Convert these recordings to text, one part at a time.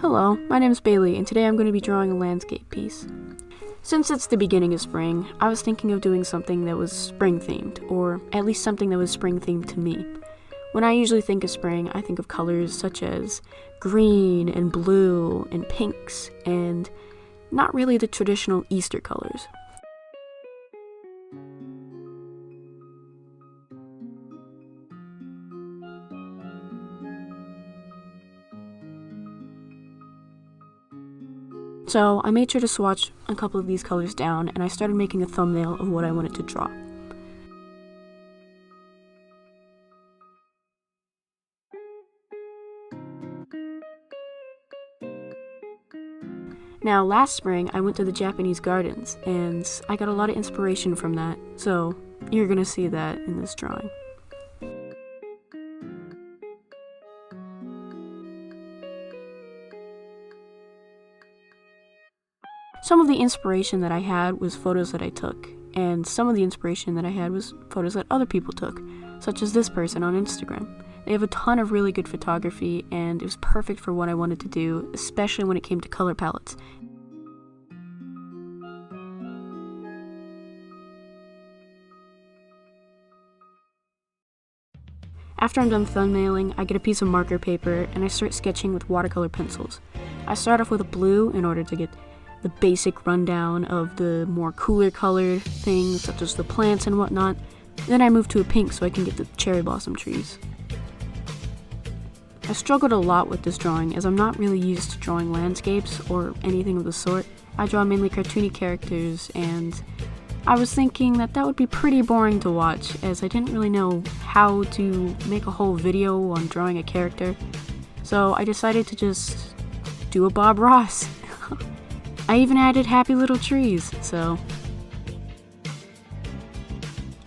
Hello, my name is Bailee, and today I'm going to be drawing a landscape piece. Since it's the beginning of spring, I was thinking of doing something that was spring-themed, or at least something that was spring-themed to me. When I usually think of spring, I think of colors such as green and blue and pinks, and not really the traditional Easter colors. So I made sure to swatch a couple of these colors down, and I started making a thumbnail of what I wanted to draw. Now, last spring, I went to the Japanese gardens, and I got a lot of inspiration from that, so you're gonna see that in this drawing. Some of the inspiration that I had was photos that I took, and some of the inspiration that I had was photos that other people took, such as this person on Instagram. They have a ton of really good photography, and it was perfect for what I wanted to do, especially when it came to color palettes. After I'm done thumbnailing, I get a piece of marker paper and I start sketching with watercolor pencils. I start off with a blue in order to get the basic rundown of the more cooler colored things, such as the plants and whatnot. Then I move to a pink so I can get the cherry blossom trees. I struggled a lot with this drawing as I'm not really used to drawing landscapes or anything of the sort. I draw mainly cartoony characters, and I was thinking that would be pretty boring to watch as I didn't really know how to make a whole video on drawing a character. So I decided to just do a Bob Ross. I even added happy little trees, so.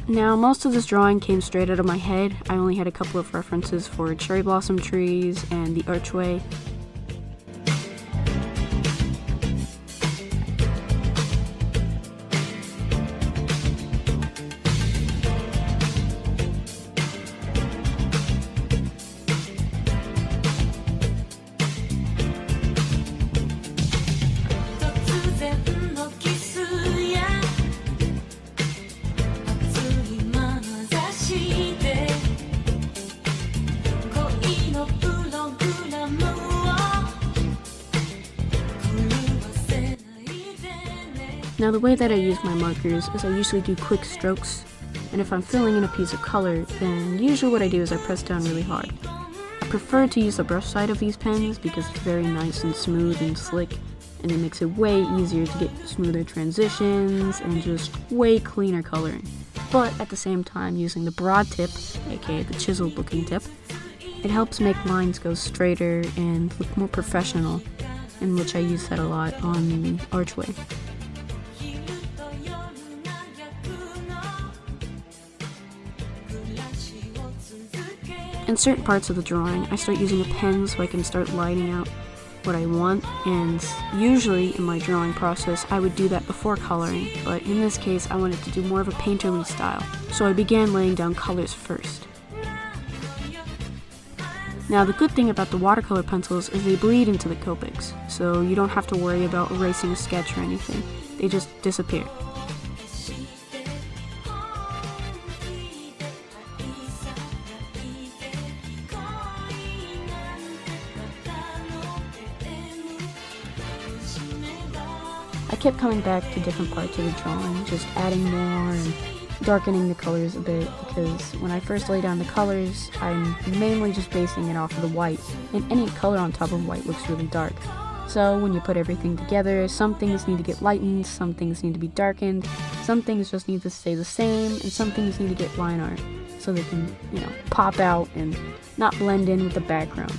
Now, most of this drawing came straight out of my head. I only had a couple of references for cherry blossom trees and the archway. Now, the way that I use my markers is I usually do quick strokes, and if I'm filling in a piece of color, then usually what I do is I press down really hard. I prefer to use the brush side of these pens because it's very nice and smooth and slick, and it makes it way easier to get smoother transitions and just way cleaner coloring. But at the same time, using the broad tip, aka the chiseled looking tip, it helps make lines go straighter and look more professional, in which I use that a lot on the archway. In certain parts of the drawing, I start using a pen so I can start lining out what I want, and usually in my drawing process I would do that before coloring, but in this case I wanted to do more of a painterly style, so I began laying down colors first. Now, the good thing about the watercolor pencils is they bleed into the Copics, so you don't have to worry about erasing a sketch or anything. They just disappear. I kept coming back to different parts of the drawing, just adding more and darkening the colors a bit, because when I first lay down the colors, I'm mainly just basing it off of the white, and any color on top of white looks really dark. So when you put everything together, some things need to get lightened, some things need to be darkened, some things just need to stay the same, and some things need to get line art, so they can, pop out and not blend in with the background.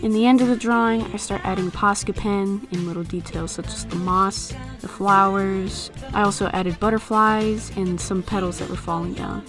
In the end of the drawing, I start adding Posca pen in little details such as the moss, the flowers. I also added butterflies and some petals that were falling down.